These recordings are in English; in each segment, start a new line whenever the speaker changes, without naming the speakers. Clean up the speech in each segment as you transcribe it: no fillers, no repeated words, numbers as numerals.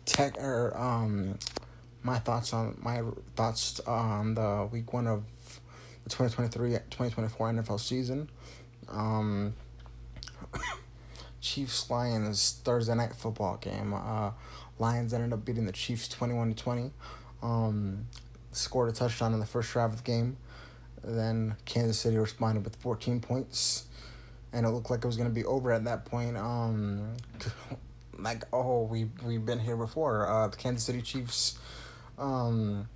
tech or my thoughts on the week one of the 2023-2024 NFL season. Um, Chiefs Lions Thursday night football game. Lions ended up beating the Chiefs 21-20. Um, Scored a touchdown in the first drive of the game. Then Kansas City responded with 14 points, and it looked like it was going to be over at that point. We've been here before. The Kansas City Chiefs. Um,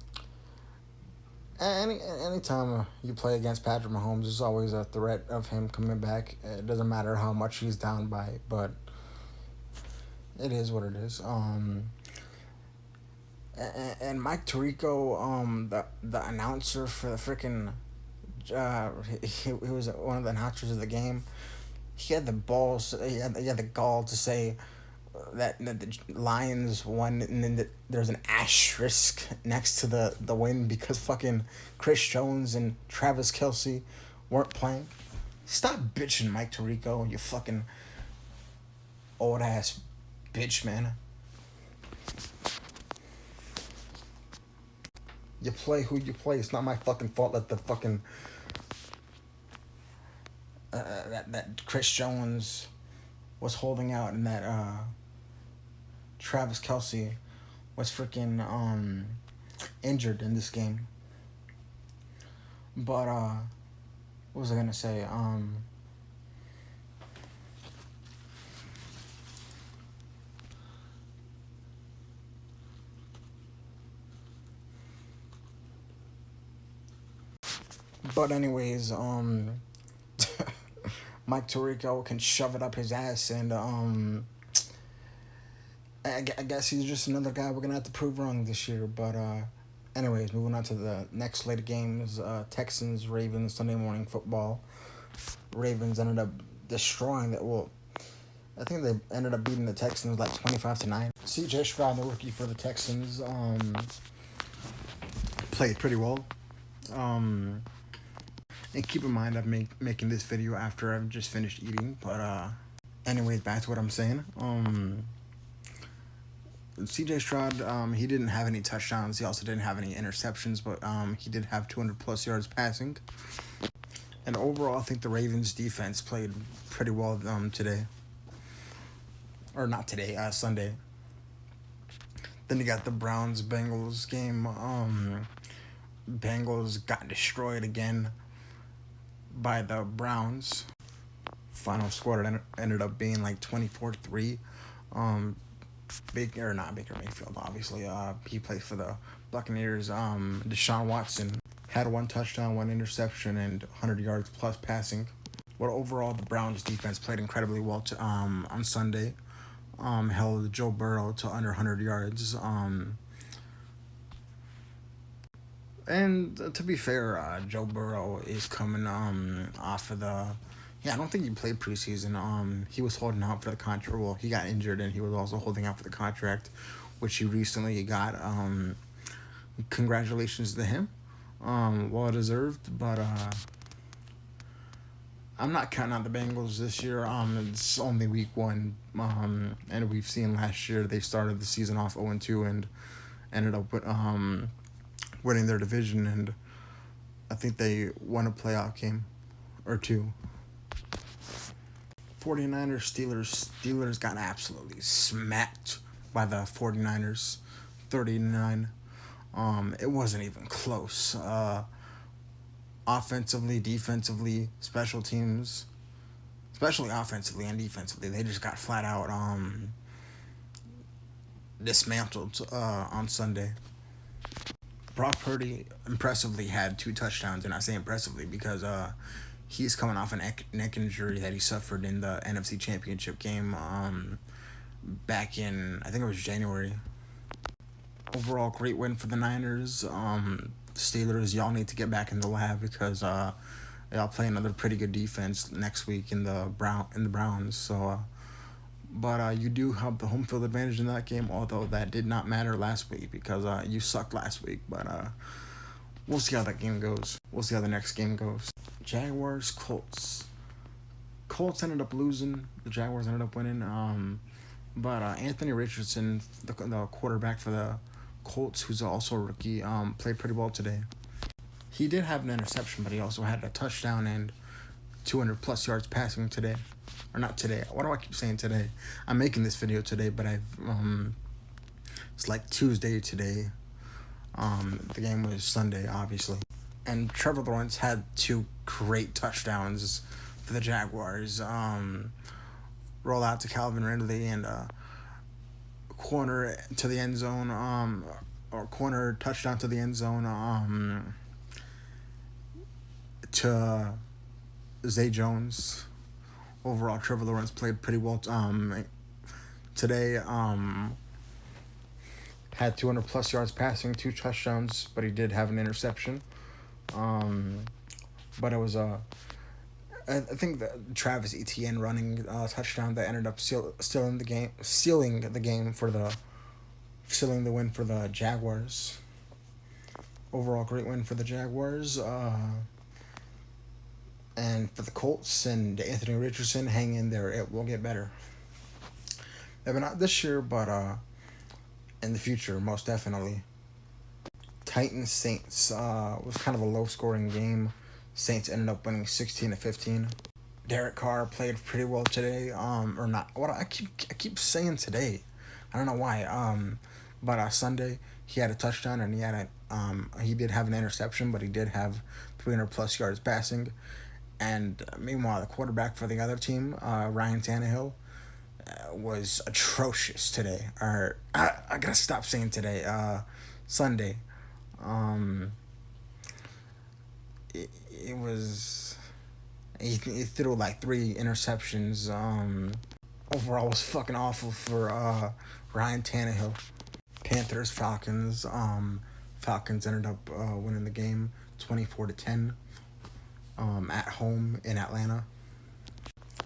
anytime you play against Patrick Mahomes, there's always a threat of him coming back. It doesn't matter how much he's down by, but it is what it is. And Mike Tirico, the announcer for the freaking, he was one of the announcers of the game. He had the balls. He had the gall to say that the Lions won, and then there's an asterisk next to the win because fucking Chris Jones and Travis Kelce weren't playing. Stop bitching, Mike Tirico, you fucking old ass bitch, man. You play who you play. It's not my fucking fault that the fucking that Chris Jones was holding out and that Travis Kelce was freaking injured in this game. But what was I gonna say? But anyways, Mike Tirico can shove it up his ass, and I guess he's just another guy we're gonna have to prove wrong this year. But anyways, moving on to the next slate of games: Texans Ravens Sunday morning football. Ravens ended up destroying that. Well, I think they ended up beating the Texans like 25-9. C.J. Stroud, the rookie for the Texans, played pretty well. And keep in mind, I'm making this video after I've just finished eating. But anyways, back to what I'm saying. C.J. Stroud, he didn't have any touchdowns. He also didn't have any interceptions, but he did have 200 plus yards passing. And overall, I think the Ravens defense played pretty well today. Or not today, Sunday. Then you got the Browns-Bengals game. Bengals got destroyed again by the Browns. Final score ended up being like 24-3. Not Baker Mayfield, obviously. He played for the Buccaneers. Deshaun Watson had one touchdown, one interception, and 100 yards plus passing. But overall, the Browns defense played incredibly well on Sunday. Held Joe Burrow to under 100 yards. And to be fair, Joe Burrow is coming off of the. Yeah, I don't think he played preseason. He was holding out for the contract. Well, he got injured, and he was also holding out for the contract, which he recently got. Congratulations to him. Well deserved, but I'm not counting out the Bengals this year. It's only week one. And we've seen last year they started the season off 0-2 and ended up with winning their division, and I think they won a playoff game or two. 49ers, Steelers got absolutely smacked by the 49ers, 39. It wasn't even close. Offensively, defensively, special teams, especially offensively and defensively, they just got flat out dismantled on Sunday. Brock Purdy impressively had 2 touchdowns, and I say impressively because he's coming off a neck injury that he suffered in the NFC Championship game back in, I think it was January. Overall, great win for the Niners. Steelers, y'all need to get back in the lab because y'all play another pretty good defense next week in the Browns. So, but you do have the home field advantage in that game, although that did not matter last week because you sucked last week. But we'll see how that game goes. We'll see how the next game goes. Jaguars, Colts. Colts ended up losing. The Jaguars ended up winning. But Anthony Richardson, the quarterback for the Colts, who's also a rookie, played pretty well today. He did have an interception, but he also had a touchdown and 200 plus yards passing today. Or not today. Why do I keep saying today? I'm making this video today, but it's like Tuesday today. The game was Sunday, obviously. And Trevor Lawrence had two great touchdowns for the Jaguars. Roll out to Calvin Ridley and corner to the end zone. Or corner touchdown to the end zone. To Zay Jones. Overall, Trevor Lawrence played pretty well today. Had 200 plus yards passing, 2 touchdowns, but he did have an interception. But it was I think that Travis Etienne running touchdown that ended up sealing the game sealing the win for the Jaguars. Overall, great win for the Jaguars. And for the Colts and Anthony Richardson, hang in there. It will get better. Maybe not this year, but in the future, most definitely. Titans Saints was kind of a low scoring game. Saints ended up winning 16-15. Derek Carr played pretty well today. Or not. What I keep saying today. I don't know why. But Sunday he had a touchdown and he did have an interception, but he did have 300 plus yards passing. And meanwhile, the quarterback for the other team, Ryan Tannehill, was atrocious today. Or I gotta stop saying today. Sunday. It was. He threw like 3 interceptions. Overall, was fucking awful for Ryan Tannehill. Panthers Falcons. Falcons ended up winning the game 24-10. At home in Atlanta.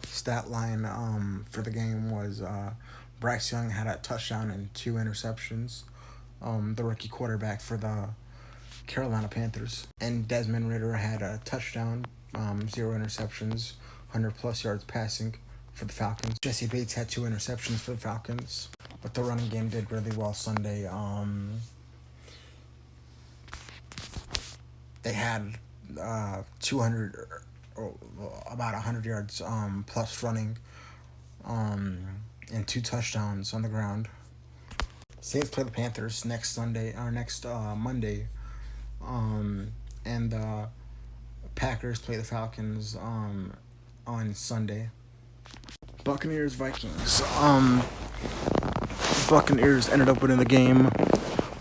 Stat line for the game was Bryce Young had a touchdown and 2 interceptions. The rookie quarterback for the Carolina Panthers. And Desmond Ridder had a touchdown, 0 interceptions, 100 plus yards passing for the Falcons. Jesse Bates had 2 interceptions for the Falcons. But the running game did really well Sunday. They had 200 or about 100 yards plus running and 2 touchdowns on the ground. Saints play the Panthers next Monday, and the Packers play the Falcons on Sunday. Buccaneers Vikings. Buccaneers ended up winning the game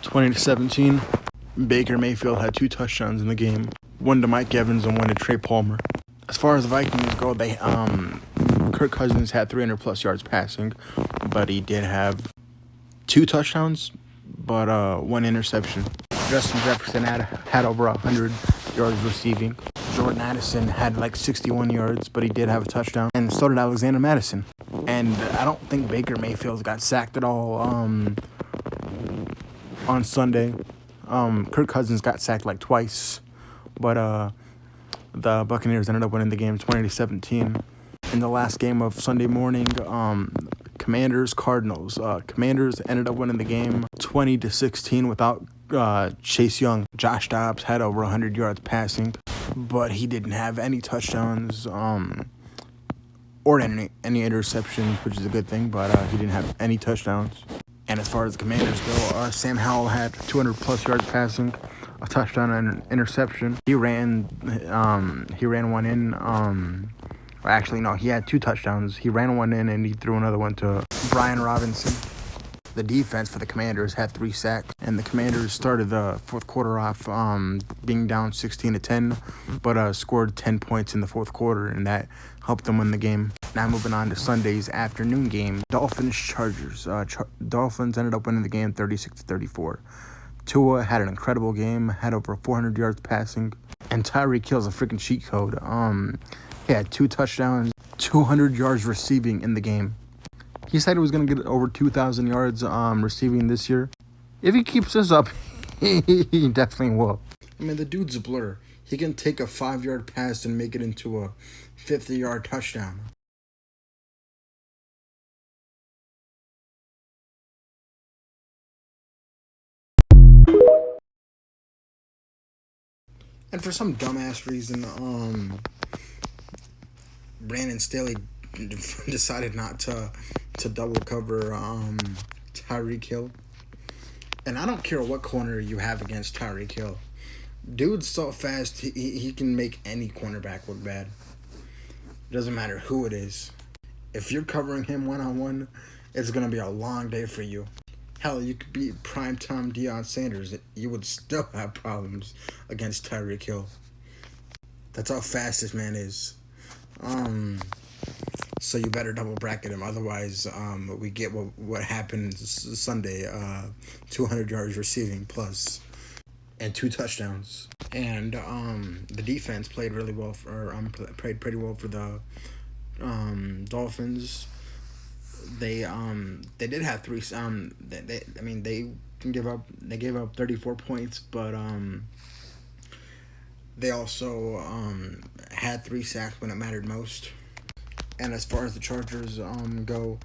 20-17. Baker Mayfield had 2 touchdowns in the game, 1 to Mike Evans and 1 to Trey Palmer. As far as the Vikings go, they Kirk Cousins had 300 plus yards passing, but he did have 2 touchdowns, but 1 interception. Justin Jefferson had over 100 yards receiving. Jordan Addison had like 61 yards, but he did have a touchdown, and so did Alexander Madison. And I don't think Baker Mayfield got sacked at all on Sunday. Kirk Cousins got sacked like twice, but the Buccaneers ended up winning the game 20-17. In the last game of Sunday morning, Commanders-Cardinals. Commanders ended up winning the game 20-16 without Chase Young. Josh Dobbs had over 100 yards passing, but he didn't have any touchdowns or any interceptions, which is a good thing, but he didn't have any touchdowns. And as far as the Commanders go, Sam Howell had 200 plus yards passing, a touchdown and an interception. He ran one in. Actually, no, he had 2 touchdowns. He ran one in and he threw another one to Brian Robinson. The defense for the Commanders had 3 sacks, and the Commanders started the fourth quarter off being down 16-10, but scored 10 points in the fourth quarter, and that helped them win the game. Now moving on to Sunday's afternoon game, Dolphins-Chargers. Dolphins ended up winning the game 36-34. Tua had an incredible game, had over 400 yards passing, and Tyreek Hill's a freaking cheat code. He had 2 touchdowns, 200 yards receiving in the game. He said he was going to get over 2,000 yards receiving this year. If he keeps this up, he definitely will. I mean, the dude's a blur. He can take a 5-yard pass and make it into a 50-yard touchdown. And for some dumbass reason, Brandon Staley decided not to double cover Tyreek Hill. And I don't care what corner you have against Tyreek Hill. Dude's so fast, he can make any cornerback look bad. Doesn't matter who it is. If you're covering him one-on-one, it's going to be a long day for you. Hell, you could beat primetime Deion Sanders. You would still have problems against Tyreek Hill. That's how fast this man is. So you better double bracket him. Otherwise, we get what happened Sunday. 200 yards receiving plus and 2 touchdowns. And the defense played really well played pretty well for the Dolphins. They did have 3 they gave up 34 points, but they also had 3 sacks when it mattered most. And as far as the Chargers go,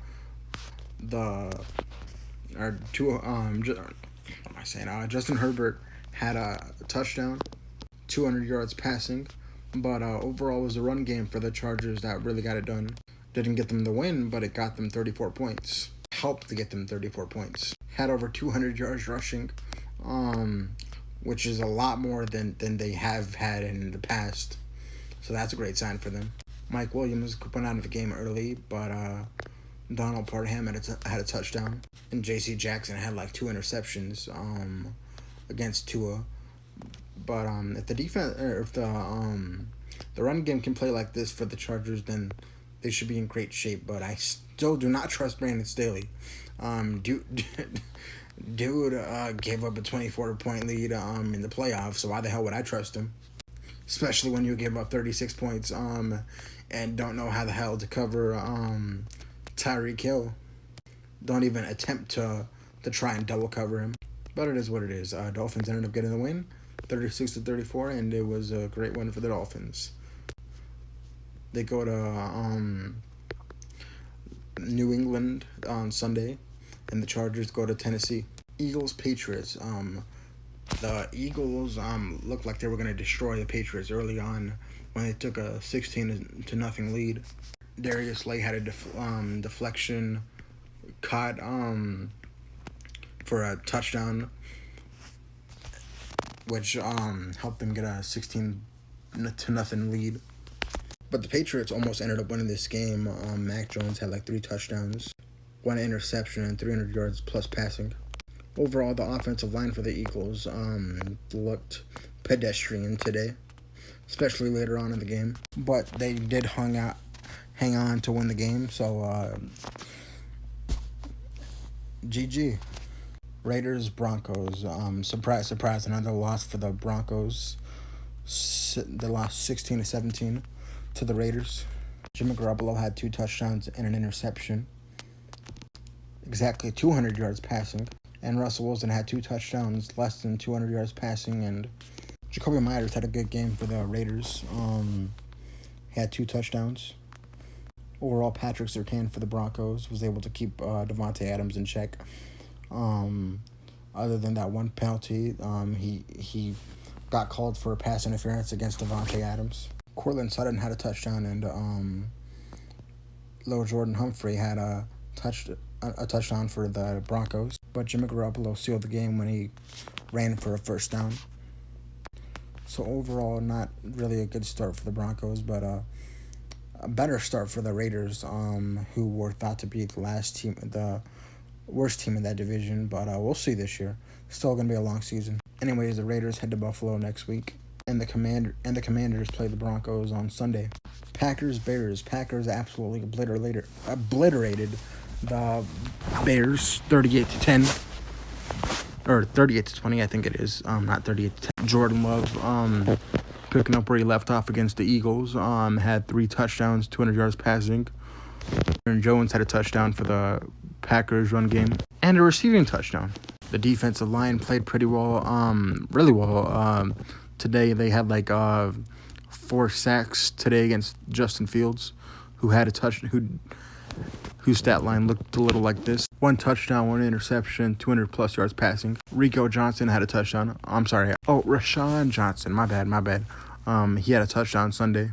Justin Herbert had a touchdown, 200 yards passing, but overall it was a run game for the Chargers that really got it done. Didn't get them the win, but it got them 34 points. Helped to get them 34 points. Had over 200 yards rushing, which is a lot more than they have had in the past. So that's a great sign for them. Mike Williams went out of the game early, but Donald Parham had a touchdown. And J.C. Jackson had like 2 interceptions against Tua. But if the defense, or if the run game can play like this for the Chargers, then they should be in great shape. But I still do not trust Brandon Staley. Dude gave up a 24-point lead in the playoffs, so why the hell would I trust him? Especially when you give up 36 points and don't know how the hell to cover Tyreek Hill. Don't even attempt to try and double cover him. But it is what it is. Dolphins ended up getting the win, 36-34, and it was a great win for the Dolphins. They go to New England on Sunday, and the Chargers go to Tennessee. Eagles-Patriots. The Eagles looked like they were going to destroy the Patriots early on when they took a 16-0 lead. Darius Slay had a deflection caught for a touchdown, which helped them get a 16-0 lead. But the Patriots almost ended up winning this game. Mac Jones had like 3 touchdowns, 1 interception, and 300 yards plus passing. Overall, the offensive line for the Eagles looked pedestrian today, especially later on in the game. But they did hang on to win the game, so GG. Raiders, Broncos. Surprise, another loss for the Broncos. They lost 16-17 to the Raiders. Jimmy Garoppolo had 2 touchdowns and an interception. Exactly 200 yards passing. And Russell Wilson had 2 touchdowns, less than 200 yards passing, and Jacoby Myers had a good game for the Raiders. He had 2 touchdowns. Overall, Patrick Surtain for the Broncos was able to keep Davante Adams in check. Other than that one penalty, he got called for pass interference against Davante Adams. Courtland Sutton had a touchdown, and Lil Jordan Humphrey had a touchdown for the Broncos. But Jimmy Garoppolo sealed the game when he ran for a first down. So overall, not really a good start for the Broncos, but a better start for the Raiders, who were thought to be the worst team in that division. But we'll see this year. Still going to be a long season. Anyways, the Raiders head to Buffalo next week, and the Commanders play the Broncos on Sunday. Packers-Bears. Packers absolutely obliterated the Bears 38-10 or 38-20, I think it is. Not 38-10. Jordan Love picking up where he left off against the Eagles. Had 3 touchdowns, 200 yards passing. Aaron Jones had a touchdown for the Packers run game and a receiving touchdown. The defensive line played pretty well, really well. Today they had like 4 sacks today against Justin Fields, who whose stat line looked a little like this. 1 touchdown, 1 interception, 200 plus yards passing. Rico Johnson had a touchdown. I'm sorry. Oh, Rashawn Johnson. My bad. He had a touchdown Sunday.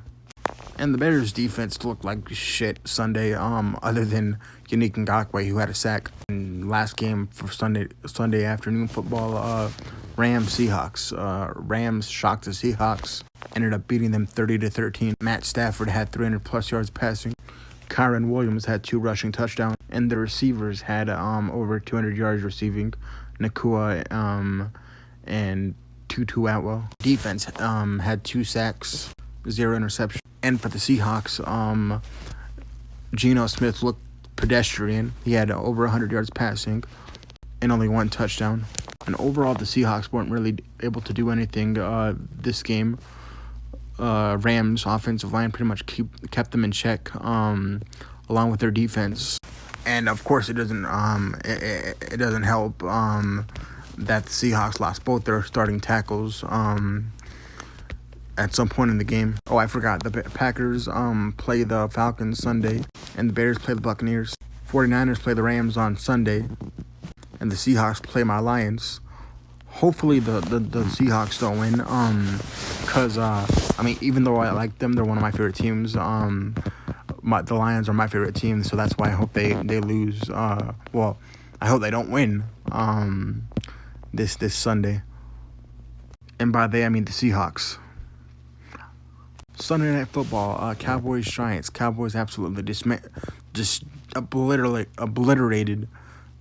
And the Bears defense looked like shit Sunday, other than Yannick Ngakoue, who had a sack. And last game for Sunday afternoon football, Rams Seahawks. Rams shocked the Seahawks. Ended up beating them 30-13. Matt Stafford had 300 plus yards passing. Kyren Williams had 2 rushing touchdowns. And the receivers had over 200 yards receiving. Nakua and Tutu Atwell. Defense had 2 sacks, 0 interceptions. And for the Seahawks, Geno Smith looked pedestrian. He had over 100 yards passing and only 1 touchdown. And overall, the Seahawks weren't really able to do anything this game. Rams offensive line pretty much kept them in check, along with their defense. And of course, it doesn't help that the Seahawks lost both their starting tackles at some point in the game. Oh, I forgot. The Packers play the Falcons Sunday, and the Bears play the Buccaneers. 49ers play the Rams on Sunday, and the Seahawks play my Lions. Hopefully the Seahawks don't win, because even though I like them, they're one of my favorite teams. The Lions are my favorite team, so that's why I hope they lose. I hope they don't win this Sunday. And by they, I mean the Seahawks. Sunday Night Football, Cowboys-Giants. Cowboys absolutely just obliterated,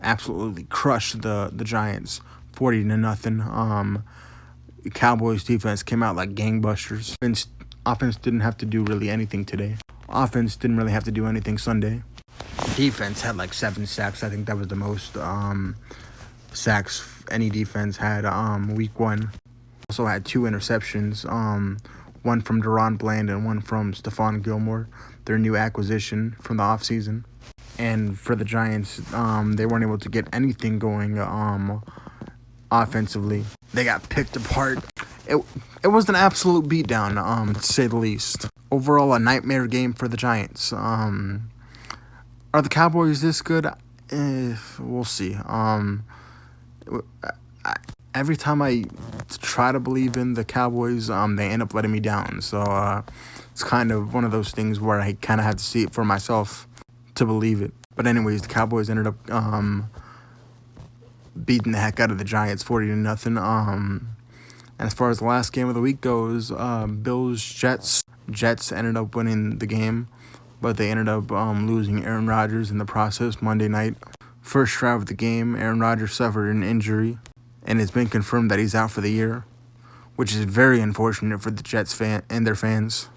absolutely crushed the Giants, 40-0. Cowboys defense came out like gangbusters. Offense didn't have to do really anything today. Offense didn't really have to do anything Sunday. Defense had like 7 sacks. I think that was the most sacks any defense had week 1. Also had 2 interceptions. One from Deron Bland and one from Stephon Gilmore, their new acquisition from the offseason. And for the Giants, they weren't able to get anything going offensively. They got picked apart. It was an absolute beatdown, to say the least. Overall, a nightmare game for the Giants. Are the Cowboys this good? We'll see. Every time I try to believe in the Cowboys, they end up letting me down. So it's kind of one of those things where I kind of have to see it for myself to believe it. But anyways, the Cowboys ended up beating the heck out of the Giants 40-0. And as far as the last game of the week goes, Bills-Jets. Jets ended up winning the game, but they ended up losing Aaron Rodgers in the process Monday night. First drive of the game, Aaron Rodgers suffered an injury, and it's been confirmed that he's out for the year, which is very unfortunate for the Jets fan and their fans.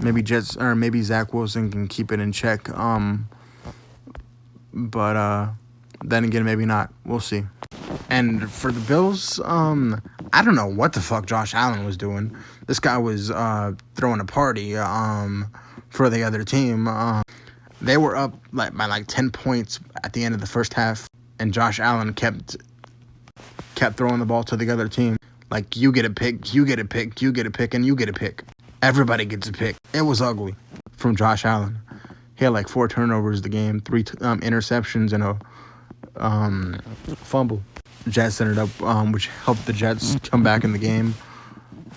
Maybe Zach Wilson can keep it in check. But then again, maybe not. We'll see. And for the Bills, I don't know what the fuck Josh Allen was doing. This guy was throwing a party for the other team. They were up by 10 points at the end of the first half, and Josh Allen kept throwing the ball to the other team. Like, you get a pick, you get a pick, you get a pick, and you get a pick. Everybody gets a pick. It was ugly from Josh Allen. He had 4 turnovers the game, 3 interceptions, and a fumble. Jets ended up, which helped the Jets come back in the game.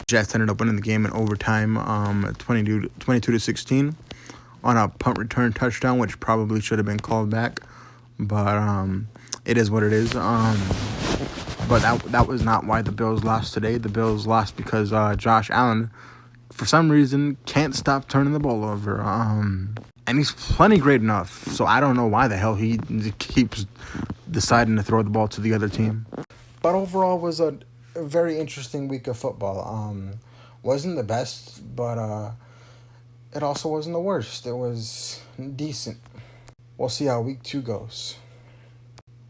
Jets ended up winning the game in overtime, 22-16, on a punt return touchdown, which probably should have been called back. But it is what it is. But that was not why the Bills lost today. The Bills lost because Josh Allen, for some reason, can't stop turning the ball over. And he's plenty great enough. So I don't know why the hell he keeps deciding to throw the ball to the other team. But overall, it was a very interesting week of football. Wasn't the best, but it also wasn't the worst. It was decent. We'll see how week 2 goes.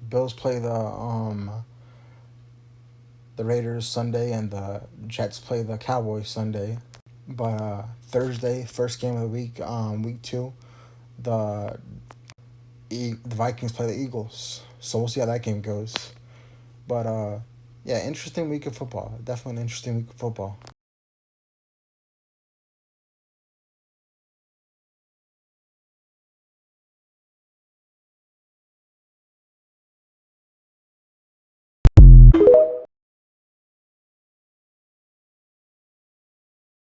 Bills play the Raiders Sunday, and the Jets play the Cowboys Sunday. But Thursday, first game of the week, week 2, the Vikings play the Eagles. So we'll see how that game goes. But yeah, interesting week of football. Definitely an interesting week of football.